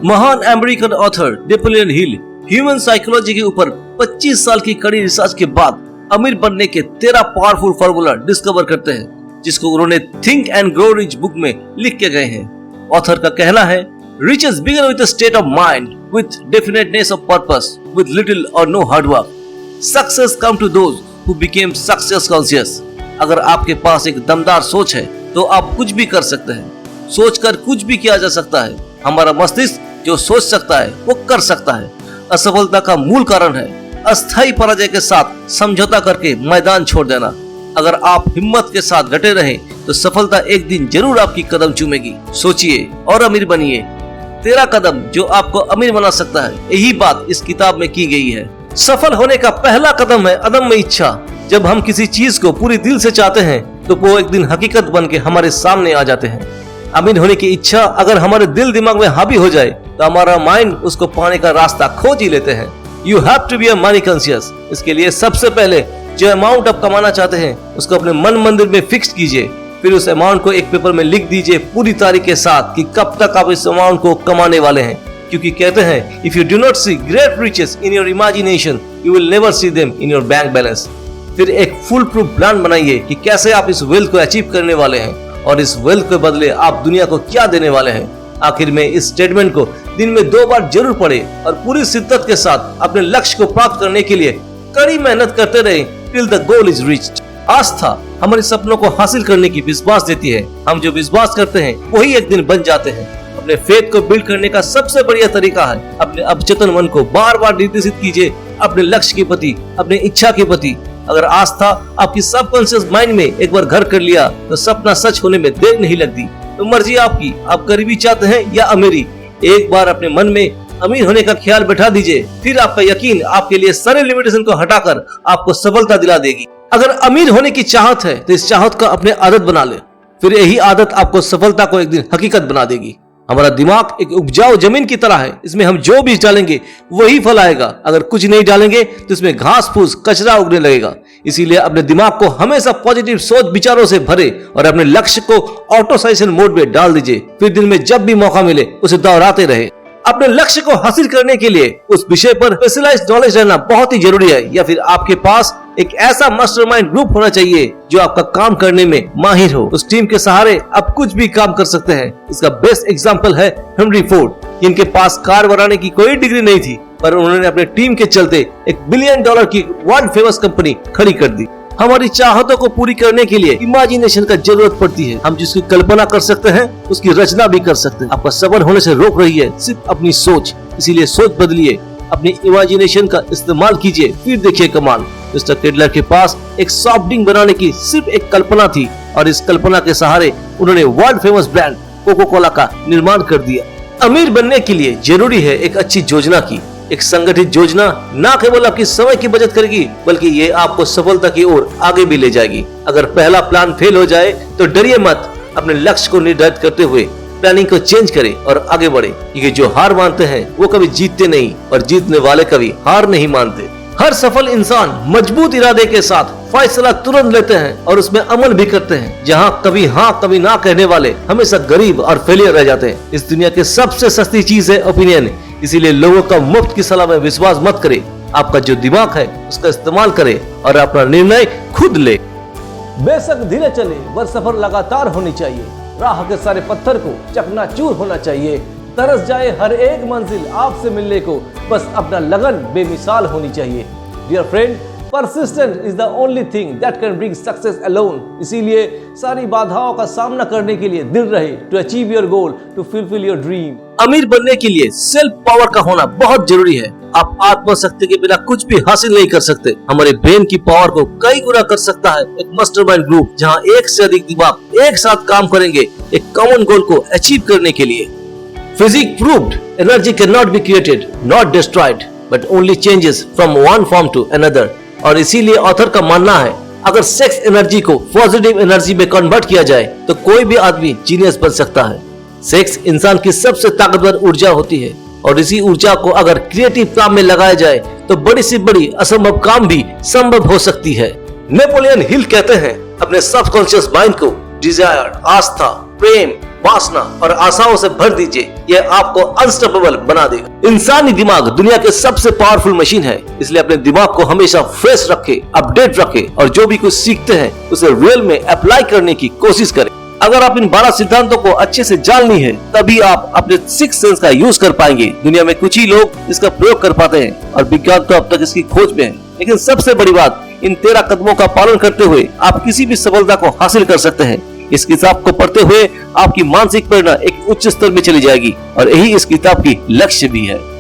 महान American author Napoleon Hill human psychology के ऊपर 25 साल की कड़ी रिसर्च के बाद अमीर बनने के 13 पावरफुल फार्मूला डिस्कवर करते हैं, जिसको उन्होंने think and grow rich book में लिख के गए हैं। ऑथर का कहना है, riches begin with a state of mind, with definiteness of purpose, with little or no hard work. Success come to those who became success conscious. अगर आपके पास एक दमदार सोच है तो आप कुछ भी कर सकते हैं। सोचकर कुछ भी किया जा सकता है। हमारा मस्तिष्क जो सोच सकता है वो कर सकता है। असफलता का मूल कारण है अस्थायी पराजय के साथ समझौता करके मैदान छोड़ देना। अगर आप हिम्मत के साथ डटे रहें तो सफलता एक दिन जरूर आपकी कदम चूमेगी। सोचिए और अमीर बनिए। 13 कदम जो आपको अमीर बना सकता है, यही बात इस किताब में की गई है। सफल होने का पहला कदम है अदम्य इच्छा। जब हम किसी चीज को पूरी दिल से चाहते हैं तो वो एक दिन हकीकत बन के हमारे सामने आ जाते हैं। अमीर होने की इच्छा अगर हमारे दिल दिमाग में हावी हो जाए तो हमारा माइंड उसको पाने का रास्ता खोज ही लेते हैं। You have to be a money conscious. इसके लिए सबसे पहले जो अमाउंट आप कमाना चाहते हैं उसको अपने मन मंदिर में फिक्स कीजिए। फिर उस अमाउंट को एक पेपर में लिख दीजिए पूरी तारीख के साथ कि कब तक आप इस अमाउंट को कमाने वाले हैं। क्योंकि कहते हैं, if you do not see great riches in your imagination you will never see them in your bank balance. फिर एक फुल प्रूफ प्लान बनाइए कि कैसे आप इस वेल्थ को अचीव करने वाले हैं और इस वेल्थ के बदले आप दुनिया को क्या देने वाले हैं। आखिर में इस स्टेटमेंट को दिन में 2 बार जरूर पढ़ें और पूरी शिद्दत के साथ अपने लक्ष्य को प्राप्त करने के लिए कड़ी मेहनत करते रहें till the goal is reached. आस्था हमारे सपनों को हासिल करने की विश्वास देती है। हम जो विश्वास करते हैं वही एक दिन बन जाते हैं। अपने फेथ को बिल्ड करने का सबसे बढ़िया तरीका है अपने अवचेतन मन को बार बार निर्देशित कीजिए अपने लक्ष्य के प्रति, अपने इच्छा के प्रति। अगर आस्था आपकी सबकॉन्शियस माइंड में एक बार घर कर लिया तो सपना सच होने में देर नहीं लगती। तो मर्जी आपकी, आप गरीबी चाहते हैं या अमीरी। एक बार अपने मन में अमीर होने का ख्याल बैठा दीजिए, फिर आपका यकीन आपके लिए सारे लिमिटेशन को हटाकर आपको सफलता दिला देगी। अगर अमीर होने की चाहत है तो इस चाहत का अपने आदत बना ले, फिर यही आदत आपको सफलता को एक दिन हकीकत बना देगी। हमारा दिमाग एक उपजाऊ जमीन की तरह है। इसमें हम जो बीज डालेंगे वही फल आएगा। अगर कुछ नहीं डालेंगे तो इसमें घास फूस कचरा उगने लगेगा। इसीलिए अपने दिमाग को हमेशा पॉजिटिव सोच विचारों से भरे और अपने लक्ष्य को ऑटो सजेशन मोड में डाल दीजिए। फिर दिन में जब भी मौका मिले उसे दोहराते रहे। अपने लक्ष्य को हासिल करने के लिए उस विषय पर स्पेशलाइज्ड नॉलेज रहना बहुत ही जरूरी है, या फिर आपके पास एक ऐसा मास्टरमाइंड ग्रुप होना चाहिए जो आपका काम करने में माहिर हो। उस टीम के सहारे आप कुछ भी काम कर सकते हैं। इसका बेस्ट एग्जांपल है हेनरी फोर्ड। इनके पास कार बनाने की कोई डिग्री नहीं थी, पर उन्होंने अपने टीम के चलते $1 बिलियन की वर्ल्ड फेमस कंपनी खड़ी कर दी। हमारी चाहतों को पूरी करने के लिए इमेजिनेशन का जरूरत पड़ती है। हम जिसकी कल्पना कर सकते हैं उसकी रचना भी कर सकते हैं। आपका सफल होने से रोक रही है सिर्फ अपनी सोच। इसीलिए सोच बदलिए, अपनी इमेजिनेशन का इस्तेमाल कीजिए, फिर देखिए कमाल। मिस्टर टेडलर के पास एक सॉफ्ट ड्रिंक बनाने की सिर्फ एक कल्पना थी और इस कल्पना के सहारे उन्होंने world famous brand Coca Cola का निर्माण कर दिया। अमीर बनने के लिए जरूरी है एक अच्छी योजना की। एक संगठित योजना न केवल आपकी समय की बचत करेगी बल्कि ये आपको सफलता की ओर आगे भी ले जाएगी। अगर पहला प्लान फेल हो जाए तो डरिए मत। अपने लक्ष्य को निर्धारित करते हुए प्लानिंग को चेंज करें और आगे बढ़े, क्योंकि जो हार मानते हैं वो कभी जीतते नहीं और जीतने वाले कभी हार नहीं मानते। हर सफल इंसान मजबूत इरादे के साथ फैसला तुरंत लेते हैं और उसमें अमल भी करते हैं। जहाँ कभी हाँ कभी ना कहने वाले हमेशा गरीब और फेलियर रह जाते हैं। इस दुनिया की सबसे सस्ती चीज है ओपिनियन। इसीलिए लोगों का मुफ्त की सलाह में विश्वास मत करें। आपका जो दिमाग है उसका इस्तेमाल करें और अपना निर्णय खुद ले। बेशक धीरे चले पर सफर लगातार होनी चाहिए। राह के सारे पत्थर को चकनाचूर होना चाहिए। तरस जाए हर एक मंजिल आपसे मिलने को, बस अपना लगन बेमिसाल होनी चाहिए। Dear friend, persistence is the only thing that can bring success alone. इसीलिए सारी बाधाओं का सामना करने के लिए दिल रहे to achieve your goal, to fulfill your dream. अमीर बनने के लिए सेल्फ पावर का होना बहुत जरूरी है। आप आत्मशक्ति के बिना कुछ भी हासिल नहीं कर सकते। हमारे ब्रेन की पावर को कई गुना कर सकता है एक मास्टरमाइंड ग्रुप, जहां एक से अधिक दिमाग एक साथ काम करेंगे एक कॉमन गोल को अचीव करने के लिए। Physics proved energy cannot be created, not destroyed, but only changes from one form to another. और इसीलिए ऑथर का मानना है अगर सेक्स एनर्जी को पॉजिटिव एनर्जी में कन्वर्ट किया जाए तो कोई भी आदमी जीनियस बन सकता है। सेक्स इंसान की सबसे ताकतवर ऊर्जा होती है और इसी ऊर्जा को अगर क्रिएटिव काम में लगाया जाए तो बड़ी से बड़ी असंभव काम भी संभव हो सकती है। नेपोलियन हिल कहते हैं अपने सबकॉन्शियस माइंड को डिजायर, आस्था प्रेम, वासना और आशाओं से भर दीजिए, यह आपको अनस्टॉपेबल बना देगा। इंसानी दिमाग दुनिया के सबसे पावरफुल मशीन है, इसलिए अपने दिमाग को हमेशा फ्रेश रखें, अपडेट रखें और जो भी कुछ सीखते हैं उसे रियल में अप्लाई करने की कोशिश करें। अगर आप इन 12 सिद्धांतों को अच्छे से जान ली है, तभी आप अपने सिक्स सेंस का यूज कर पाएंगे। दुनिया में कुछ ही लोग इसका प्रयोग कर पाते हैं और विज्ञान तो अब तक इसकी खोज में है। लेकिन सबसे बड़ी बात, इन 13 कदमों का पालन करते हुए आप किसी भी सफलता को हासिल कर सकते हैं। इस किताब को पढ़ते हुए आपकी मानसिक प्रेरणा एक उच्च स्तर में चली जाएगी और यही इस किताब की लक्ष्य भी है।